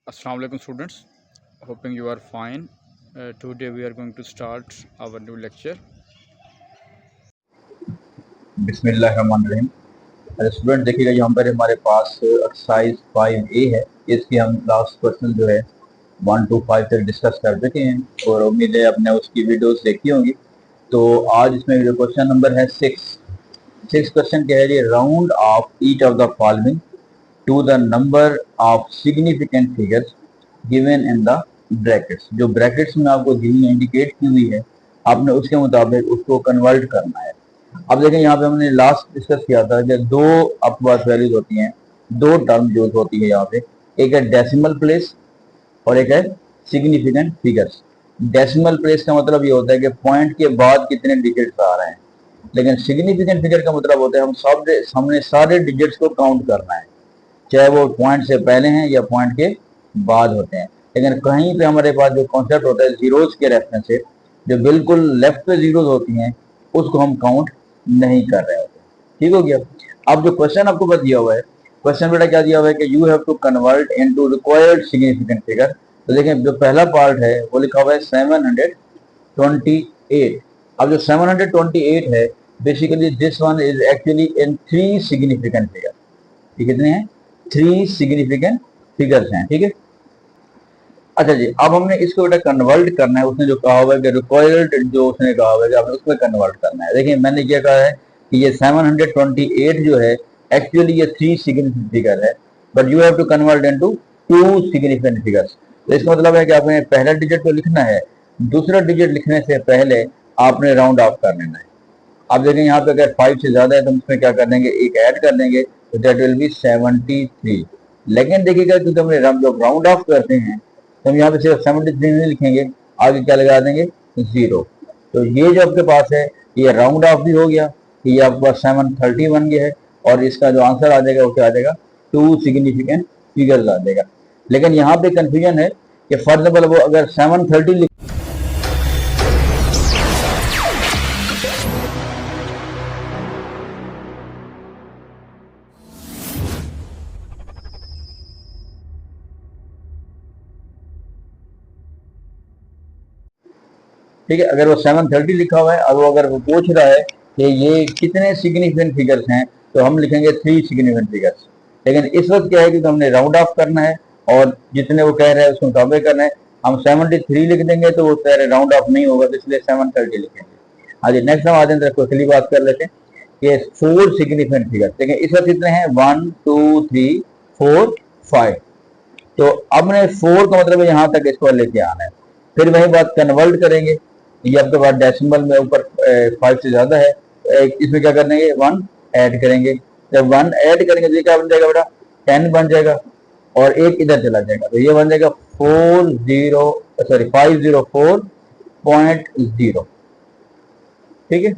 Assalamu alaikum students, hoping you are fine. Today we are going to start our new lecture. बिस्मिल्लाहिर्रहमानिर्रहीम। Student देखिएगा यहाँ पर हमारे पास exercise 5A है। इसकी हम लास्ट क्वेश्चन जो है 1 to 5 तक डिस्कस कर चुके हैं और उम्मीद है आपने उसकी वीडियोस देखी होंगी। तो आज इसमें जो क्वेश्चन नंबर है 6 क्वेश्चन कह रही है round off each of the following to the number of significant figures given in the brackets. जो ब्रैकेट्स में आपको दी इंडिकेट की हुई है आपने उसके मुताबिक उसको कन्वर्ट करना है। अब देखें यहाँ पे हमने लास्ट डिस्कस किया था कि दो आपके पास वैल्यूज होती हैं, दो टर्म यूज होती है यहाँ पे, एक है डेसिमल प्लेस और एक है सिग्निफिकेंट फिगर्स। डेसिमल प्लेस का मतलब ये होता है कि पॉइंट के बाद कितने डिजिट्स आ रहे हैं, लेकिन सिग्निफिकेंट फिगर का मतलब होता है हमने सारे डिजिट्स को काउंट करना है, चाहे वो पॉइंट से पहले हैं या पॉइंट के बाद होते हैं। लेकिन कहीं पे हमारे पास जो कॉन्सेप्ट होता है जीरोज के रेफरेंस से, जो बिल्कुल लेफ्ट पे जीरोज होती हैं उसको हम काउंट नहीं कर रहे होते। ठीक हो गया। अब जो क्वेश्चन आपको बस दिया हुआ है, क्वेश्चन बेटा क्या दिया हुआ है कि you have to convert into required significant figure. तो देखें जो पहला पार्ट है वो लिखा हुआ है 728। अब जो 728 है basically this one is actually in 3 significant figure. ये कितने हैं? 3 सिग्निफिकेंट फिगर्स हैं। ठीक है। अच्छा जी, अब हमने इसको बेटा कन्वर्ट करना है। उसने जो कहा हुआ है कि रिक्वायर्ड, जो उसने कहा हुआ है कि आपने उसमें कन्वर्ट करना है। देखिए मैंने क्या कहा है कि ये 728 जो है एक्चुअली ये 3 सिग्निफिकेंट फिगर है, but you have to convert into 2 significant figures. तो इसका मतलब है कि आपने पहला डिजिट तो लिखना है, दूसरा डिजिट लिखने से पहले आपने राउंड ऑफ कर लेना है। अब देखें यहाँ पे अगर 5 से ज्यादा है तो हम इसमें क्या कर देंगे, एक ऐड कर देंगे, तो दैट विल बी 73। लेकिन देखिएगा क्योंकि हमने जब राउंड ऑफ करते हैं तो हम यहाँ पे सिर्फ 73 नहीं लिखेंगे, आगे क्या लगा देंगे, 0। तो ये जो आपके पास है ये राउंड ऑफ भी हो गया, ये आपके पास 730 बन गया है, और इसका जो आंसर आ जाएगा वो क्या आ जाएगा, 2 सिग्निफिकेंट फिगर्स आ जाएगा। लेकिन यहाँ पे कंफ्यूजन है कि फॉर एग्जाम्पल वो अगर 730 ठीक है, अगर वो 730 लिखा हुआ है और वो अगर वो पूछ रहा है कि ये कितने सिग्निफिकेंट फिगर्स हैं, तो हम लिखेंगे 3 सिग्निफिकेंट फिगर्स। लेकिन इस वक्त क्या है कि हमने राउंड ऑफ करना है और जितने वो कह रहे हैं उसको मुताबिक करना है। हम 73 लिख देंगे तो वो कह रहे राउंड ऑफ नहीं होगा, तो इसलिए 730 लिखेंगे। आज नेक्स्ट हम आते हैं क्विकली बात कर लेते हैं कि 4 सिग्निफिकेंट फिगर्स। देखिए इस वक्त कितने हैं, 1 2 3 4 5। तो अब मैंने 4 का मतलब यहाँ तक इसको लेके आना है। फिर वही बात कन्वर्ट करेंगे, ये आपके पास डेसिमल में ऊपर 5 से ज्यादा है, इसमें क्या कर देंगे, 1 ऐड करेंगे। जब 1 ऐड करेंगे तो ये क्या बन जाएगा बेटा, 10 बन जाएगा, और एक इधर चला जाएगा तो ये बन जाएगा 504.0। ठीक है।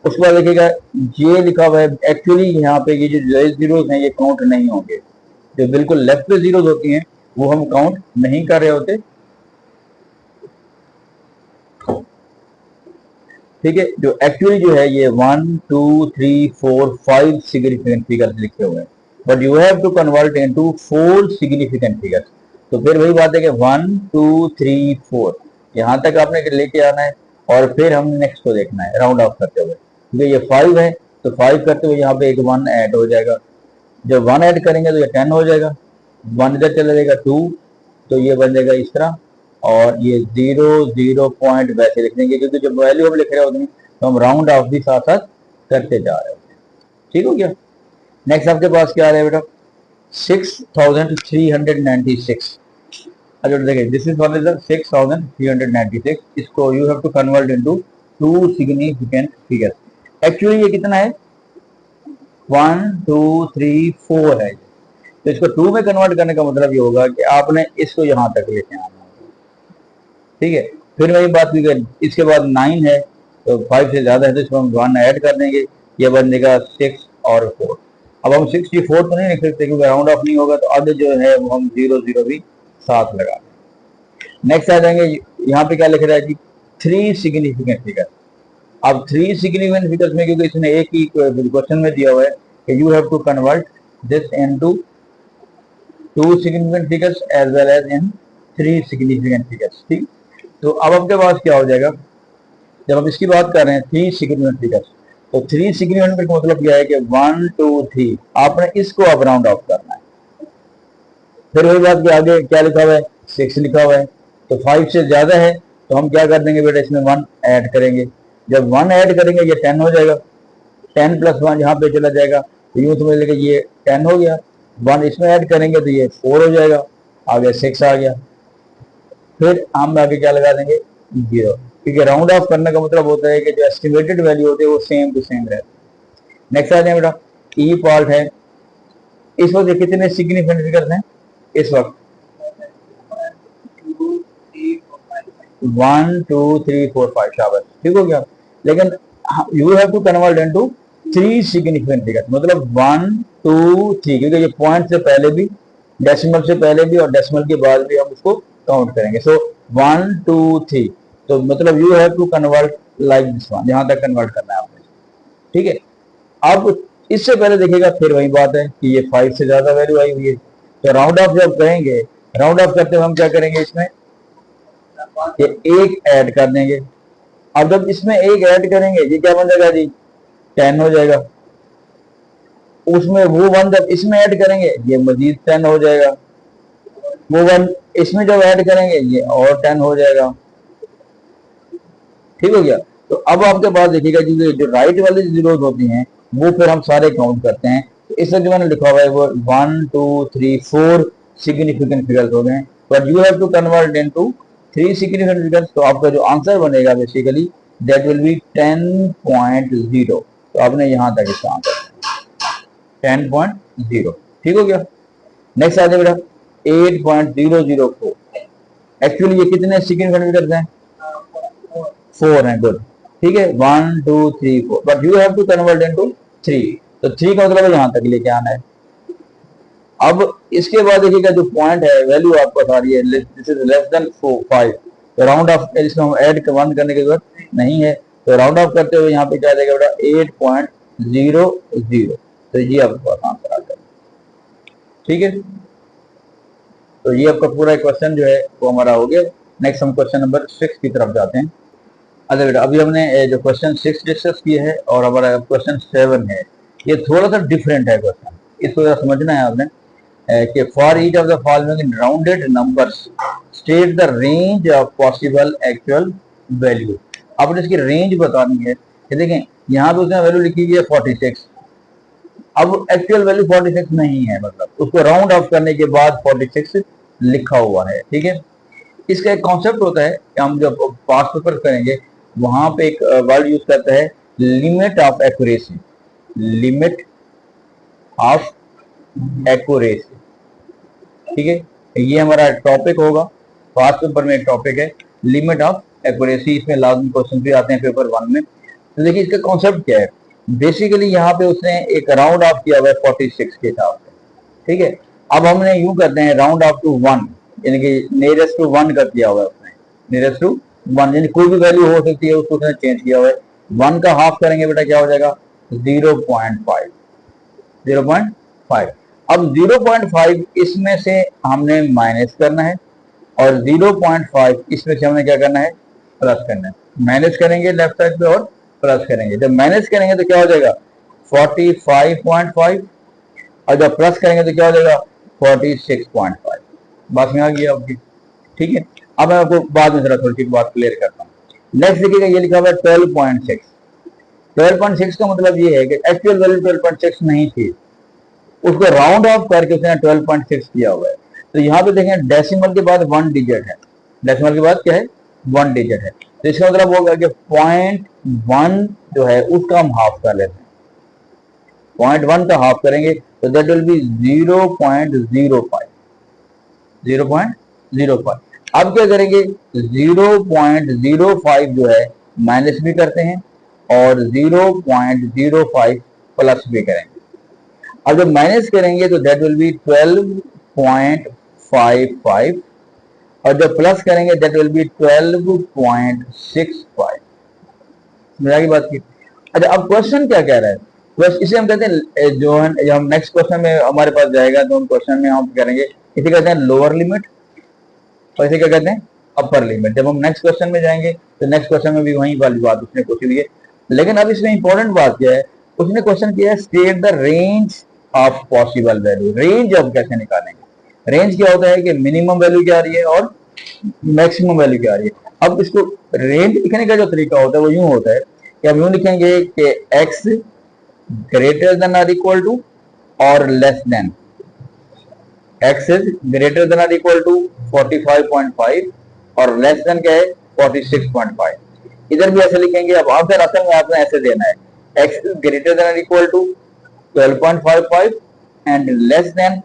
उसके बाद देखिएगा ये लिखा हुआ है, एक्चुअली यहाँ पे ये जो जीरोस हैं ये काउंट नहीं होंगे, जो बिल्कुल लेफ्ट पे जीरोस होती हैं वो हम काउंट नहीं कर रहे होते। ठीक है, जो एक्चुअली जो है ये 1 2 3 4 5 सिग्निफिकेंट फिगर्स लिखे हुए हैं, but you have to convert into 4 significant figures. तो फिर वही बात है कि 1 2 3 4 यहाँ तक आपने लेके आना है, और फिर हम नेक्स्ट को देखना है राउंड ऑफ करते हुए, क्योंकि ये 5 है तो 5 करते हुए यहाँ पे एक 1 ऐड हो जाएगा। जब 1 ऐड करेंगे तो ये 10 हो जाएगा, 1 इधर चला जाएगा 2, तो ये बन जाएगा इस तरह, और ये 0 पॉइंट वैसे लिख देंगे, क्योंकि जब वैल्यू हम लिख रहे होते हैं तो हम राउंड ऑफ भी साथ साथ करते जा रहे होते हैं। ठीक हो गया। नेक्स्ट आपके पास क्या आ रहा है बेटा, 6396। अच्छा देखिए दिस इज वन इज 6396। इसको you have to convert into 2 significant figures. Actually ये कितना है, 1 2 3 4 है, तो इसको 2 में कन्वर्ट करने का मतलब ये होगा कि आपने इसको यहां तक लेके आना। ठीक है, फिर वही बात की गई, इसके बाद 9 है तो 5 से ज्यादा है तो इसको हम 1 ऐड कर देंगे, ये बन जाएगा 6 और 4। अब हम 64 तो नहीं लिख सकते क्योंकि राउंड ऑफ नहीं होगा, तो आगे जो है वो हम 0 भी साथ लगा देंगे। नेक्स्ट आ जाएंगे, यहाँ पे क्या लिख रहा है जी, 3 सिग्निफिकेंट फिगर। अब 3 सिग्निफिकेंट फिगर्स में, क्योंकि इसने एक ही क्वेश्चन में दिया हुआ है कि you have to convert this into 2 significant figures as well as in 3 significant figures. ठीक, तो अब आपके पास क्या हो जाएगा, जब हम इसकी बात कर रहे हैं 3 सिग्निफिकेंट फिगर्स, तो 3 सिग्निफिकेंट का मतलब क्या है कि 1 2 3 आपने इसको अब राउंड ऑफ करना है। फिर वही बात कि आगे क्या लिखा हुआ है, 6 लिखा हुआ है, तो 5 से ज्यादा है तो हम क्या कर देंगे बेटा, इसमें 1 ऐड करेंगे। जब 1 ऐड करेंगे ये 10 हो जाएगा, 10 प्लस 1 यहाँ पे चला जाएगा, तो यूं समझ लेंगे ये 10 हो गया। 1 इसमें ऐड करेंगे तो ये 4 हो जाएगा, आगे 6 आ गया। फिर हम आगे क्या लगा देंगे, 0, क्योंकि राउंड ऑफ करने का मतलब होता है कि जो एस्टिमेटेड वैल्यू होती है वो सेम टू सेम रहे। नेक्स्ट आ जाए बेटा, ई पार्ट है। इस वक्त कितने सिग्निफिकेंट फिगर्स हैं इस वक्त, 1 2 3 4 5, शाबाश, ठीक हो गया। लेकिन you have to convert into 3 significant figures, मतलब 1 2 3, क्योंकि ये पॉइंट से पहले भी, डेसिमल से पहले भी और डेसिमल के बाद भी हम उसको काउंट करेंगे। सो 1 2 3, तो मतलब you have to convert like this one, यहां तक कन्वर्ट करना है आपने, ठीक है। अब इससे पहले देखिएगा फिर वही बात है कि ये 5 से ज्यादा वैल्यू आई हुई है, तो राउंड ऑफ जब करेंगे, राउंड ऑफ करते हुए हम क्या करेंगे, इसमें ये 1 ऐड कर देंगे। अब जब इसमें 1 ऐड करेंगे ये क्या बन जाएगा जी, 10 हो जाएगा। उसमें वो 1 जब इसमें ऐड करेंगे ये मजीद 10 हो जाएगा। वो 1 इसमें जब ऐड करेंगे ये और 10 हो जाएगा, ठीक हो गया। तो अब आपके पास देखिएगा जी, जो राइट वाली जीरोज होती हैं वो फिर हम सारे काउंट करते हैं। तो इस वक्त जो मैंने लिखा हुआ है वो 1 2 3 4 सिग्निफिकेंट फिगर्स हो गए, but you have to convert into 3 significant figures. तो आपका जो आंसर बनेगा बेसिकली दैट विल बी 10.0। तो आपने यहां तक इसका आंसर 10.0, ठीक हो गया। नेक्स्ट आ जाए बेटा 8.004। एक्चुअली ये कितने सिग्निफिकेंट फिगर्स हैं, 4 हैं, गुड, ठीक है, 1 2 3 4, but you have to convert into 3। तो 3 का मतलब यहां तक लेके आना है। अब इसके बाद देखिएगा जो पॉइंट है, वैल्यू आपको बता रही है दिस इज लेस देन 5, तो राउंड ऑफ इसमें हम ऐड बंद करने की जरूरत नहीं है। तो राउंड ऑफ करते हुए यहाँ पे क्या देगा बेटा 8.00, तो ये आपका आंसर आ जाएगा, ठीक है। तो ये आपका पूरा क्वेश्चन जो है वो हमारा हो गया। नेक्स्ट हम क्वेश्चन नंबर 6 की तरफ जाते हैं। अच्छा बेटा, अभी हमने जो क्वेश्चन 6 डिस्कस किया है और हमारा क्वेश्चन 7 है, ये थोड़ा सा डिफरेंट है क्वेश्चन, इसको जरा समझना है आपने कि for each of the following rounded numbers state the range of possible actual value. आपने इसकी रेंज बतानी है कि देखें यहाँ पे उसने वैल्यू लिखी हुई है 46, अब एक्चुअल वैल्यू 46 नहीं है, मतलब उसको राउंड ऑफ करने के बाद 46 लिखा हुआ है, ठीक है। इसका एक कॉन्सेप्ट होता है कि हम जब पास पेपर करेंगे वहां पे एक वर्ड यूज करता है limit of accuracy, limit of accuracy, ठीक है। ये हमारा टॉपिक होगा, पास पेपर में एक टॉपिक है लिमिट ऑफ एक्यूरेसी। इसमें लाजमी क्वेश्चन भी आते हैं पेपर 1 में। तो देखिए इसका कॉन्सेप्ट क्या है, बेसिकली यहाँ पे उसने एक राउंड ऑफ किया हुआ है 46 के हिसाब से, ठीक है। अब हमने यूं करते हैं राउंड ऑफ टू 1, यानी कि नियरेस्ट टू 1 कर दिया हुआ है उसने, नियरेस्ट टू 1, यानी कोई भी वैल्यू हो सकती है उसको उसने चेंज किया हुआ है। 1 का हाफ करेंगे बेटा क्या हो जाएगा 0.5, 0.5। अब 0.5 इसमें से हमने माइनस करना है और 0.5 इसमें से हमने क्या करना है, प्लस करना है। माइनस करेंगे लेफ्ट साइड पे और प्लस करेंगे। जब माइनस करेंगे तो क्या हो जाएगा 45.5 और जब प्लस करेंगे तो क्या हो जाएगा 46.5। बात में आ गई आपकी, ठीक है। अब मैं आपको बाद में जरा थोड़ी सी बात क्लियर करता हूँ। नेक्स्ट देखिएगा ये लिखा हुआ है 12.6। 12.6 का मतलब ये है कि एक्चुअल वैल्यू 12.6 नहीं थी, उसको राउंड ऑफ करके उसने 12.6 किया हुआ है। तो यहाँ पे देखें डेसिमल के बाद 1 डिजिट है, डेसिमल के बाद क्या है 1 डिजिट है, तो इसका मतलब होगा कि 0.1 जो है उसका हम हाफ कर लेते हैं। 0.1 का हाफ करेंगे तो दैट विल बी 0.05, 0.05। अब क्या करेंगे 0.05 जो है माइनस भी करते हैं और 0.05 प्लस भी करेंगे। अब जब माइनस करेंगे तो दैट विल बी 12.55 और जब प्लस करेंगे दैट विल बी 12.65। समझा की बात की। अच्छा अब क्वेश्चन क्या कह रहा है, बस इसे हम कहते हैं जो हम नेक्स्ट क्वेश्चन में हमारे पास जाएगा तो हम क्वेश्चन में हम करेंगे इसे कहते हैं लोअर लिमिट और इसे क्या कहते हैं अपर लिमिट। जब हम नेक्स्ट क्वेश्चन में जाएंगे तो नेक्स्ट क्वेश्चन में भी वही वाली बात उसने पूछी हुई है। लेकिन अब इसमें इंपॉर्टेंट बात क्या है, उसने क्वेश्चन किया है state the range of possible value. Range अब कैसे निकालेंगे? रेंज क्या होता है कि मिनिमम वैल्यू क्या आ रही है और मैक्सिमम वैल्यू क्या आ रही है। अब इसको रेंज लिखने का जो तरीका होता है वो यूं होता है कि हम यूं लिखेंगे कि x ग्रेटर देन और इक्वल टू और less than, x is greater than और इक्वल टू 45.5 और लेस देन क्या है 46.5। इधर भी ऐसे लिखेंगे। अब आंसर असल में आपने ऐसे देना है, x इज ग्रेटर देन और equal to 12.55 and less than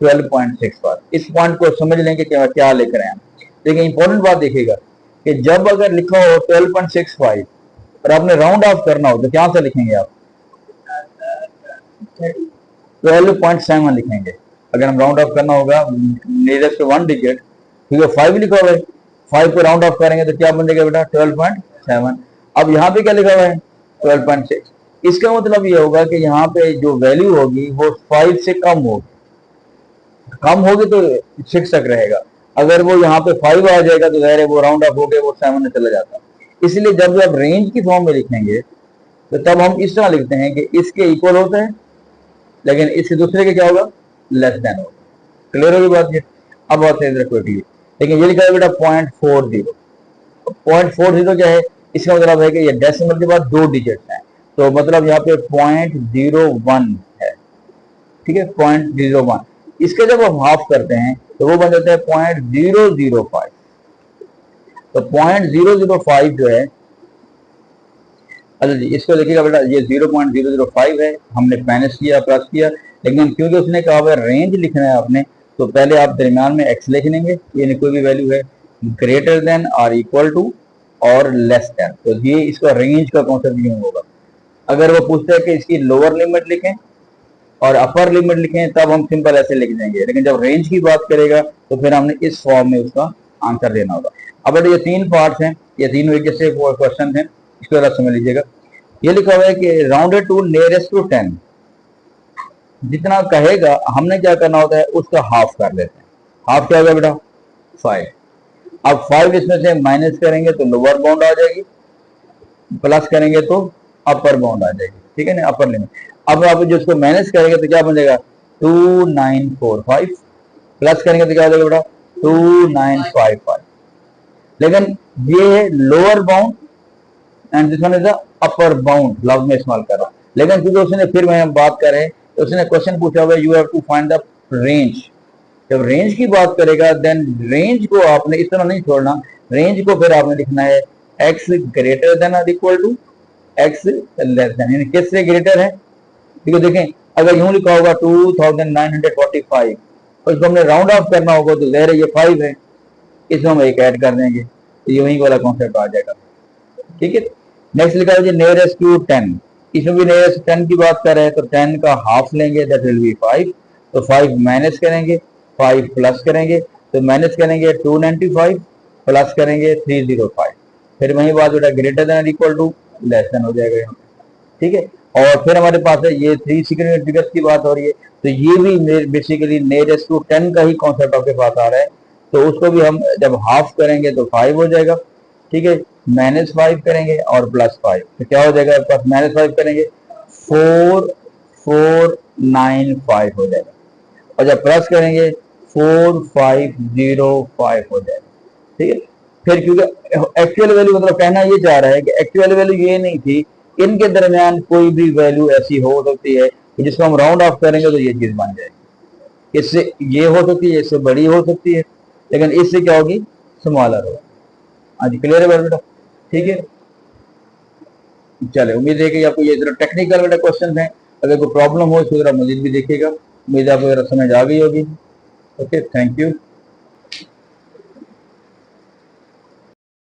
12.65। इस पॉइंट को समझ लेंगे कि क्या लिख रहे हैं। देखिए इंपॉर्टेंट बात देखिएगा कि जब अगर लिखा हो 12.65 और आपने राउंड ऑफ करना हो तो क्या से लिखेंगे आप? 12.7 लिखेंगे। अगर हम राउंड ऑफ करना होगा नियरेस्ट टू 1 डिजिट, क्योंकि 5 लिखा हुआ है, 5 को राउंड ऑफ करेंगे तो क्या बन जाएगा बेटा 12.7। अब यहाँ पे क्या लिखा हुआ है 12.6। इसका मतलब ये होगा कि यहाँ पे जो वैल्यू होगी वो 5 से कम होगी, कम होगी तो 6 तक रहेगा। अगर वो यहाँ पे 5 आ जाएगा तो ज़ाहिर है वो राउंड ऑफ हो गया वो 7 में चला जाता है। इसलिए जब आप रेंज की फॉर्म में लिखेंगे तो तब हम इस तरह लिखते हैं कि इसके इक्वल होता है लेकिन इसके दूसरे के क्या होगा लेस देन होगा। क्लियर होगी बात ये? अब बात है इधर क्विकली। लेकिन ये लिखा है बेटा 0.40। 0.40 क्या है? इसका मतलब है कि ये डेसिमल के बाद 2 डिजिट्स हैं, तो मतलब यहाँ पे 0.01 है। ठीक है 0.01। इसके जब हम हाफ करते हैं तो वो बन जाता है 0.005। तो 0.005 जो है, अच्छा जी इसको देखिएगा बेटा ये 0.005 है, हमने माइनस किया प्लस किया, लेकिन क्योंकि उसने कहा हुआ रेंज लिखना है आपने तो पहले आप दरमियान में x लिख लेंगे, यानी कोई भी वैल्यू है ग्रेटर देन और इक्वल टू और लेस देन, तो ये इसका रेंज का कॉन्सेप्ट यूं होगा। अगर वो पूछता है कि इसकी लोअर लिमिट लिखें और अपर लिमिट लिखें तब हम सिंपल ऐसे लिख देंगे, लेकिन जब रेंज की बात करेगा तो फिर हमने इस फॉर्म में उसका आंसर देना होगा। अब ये 3 पार्ट्स हैं, ये 3 एक जैसे क्वेश्चन हैं, इसको जरा समझ लीजिएगा। ये लिखा हुआ है कि राउंडेड टू नियरेस्ट टू 10, जितना कहेगा हमने क्या करना होता है उसका हाफ कर लेते हैं। हाफ क्या होगा बेटा 5। अब 5 इसमें से माइनस करेंगे तो लोअर बाउंड आ जाएगी, प्लस करेंगे तो अपर बाउंड आ जाएगी। ठीक है ना अपर लिमिट। अब आप जो इसको माइनस करेंगे तो क्या बन जाएगा 2945, प्लस करेंगे तो क्या हो जाएगा बेटा 2955। लेकिन ये है lower bound and this one is the upper bound, लफ्ज में इस्तेमाल कर रहा हूं। लेकिन क्योंकि उसने फिर मैं बात करें तो उसने क्वेश्चन पूछा हुआ you have to find the range. जब रेंज की बात करेगा देन रेंज को आपने इस तरह नहीं छोड़ना, रेंज को फिर आपने लिखना है x ग्रेटर देन और equal to x less than, यानी किससे ग्रेटर है। ठीक है देखें अगर यूं लिखा होगा 2945 और इसको हमने राउंड ऑफ करना होगा तो ज़ाहिर है ये 5 है, इसमें हम एक ऐड कर देंगे तो यही वाला कॉन्सेप्ट आ जाएगा। ठीक है नेक्स्ट लिखा है नियरेस्ट टू 10, इसमें भी नियरेस्ट 10 की बात कर रहे हैं तो 10 का हाफ लेंगे दैट विल बी 5, तो 5 माइनस करेंगे 5 प्लस करेंगे तो माइनस करेंगे 295 प्लस करेंगे 305, फिर वही बात बेटा greater than equal to less than हो जाएगा यहाँ। ठीक है और फिर हमारे पास है ये 3 सिग्निफिकेंट फिगर्स की बात हो रही है तो ये भी बेसिकली नियरेस्ट टू 10 का ही कॉन्सेप्ट आपके पास आ रहा है, तो उसको भी हम जब हाफ करेंगे तो 5 हो जाएगा। ठीक है -5 करेंगे और +5 तो क्या हो जाएगा आपके पास -5 करेंगे 4495 हो जाएगा और जब प्लस करेंगे 4505 हो जाएगा। ठीक है फिर क्योंकि एक्चुअल वैल्यू मतलब कहना ये चाह रहा है कि एक्चुअल वैल्यू ये नहीं थी, इनके दरमियान कोई भी वैल्यू ऐसी हो सकती है कि जिसको हम राउंड ऑफ करेंगे तो ये चीज बन जाएगी। इससे ये हो सकती है, इससे बड़ी हो सकती है, लेकिन इससे क्या होगी स्मॉलर होगा। हाँ जी क्लियर है बेटा। ठीक है चले उम्मीद है कि आपको ये जरा टेक्निकल बेटा क्वेश्चन हैं, अगर कोई प्रॉब्लम हो इसको जरा मजीद भी देखिएगा। उम्मीद है आपको जरा समझ आ गई होगी। Okay thank you.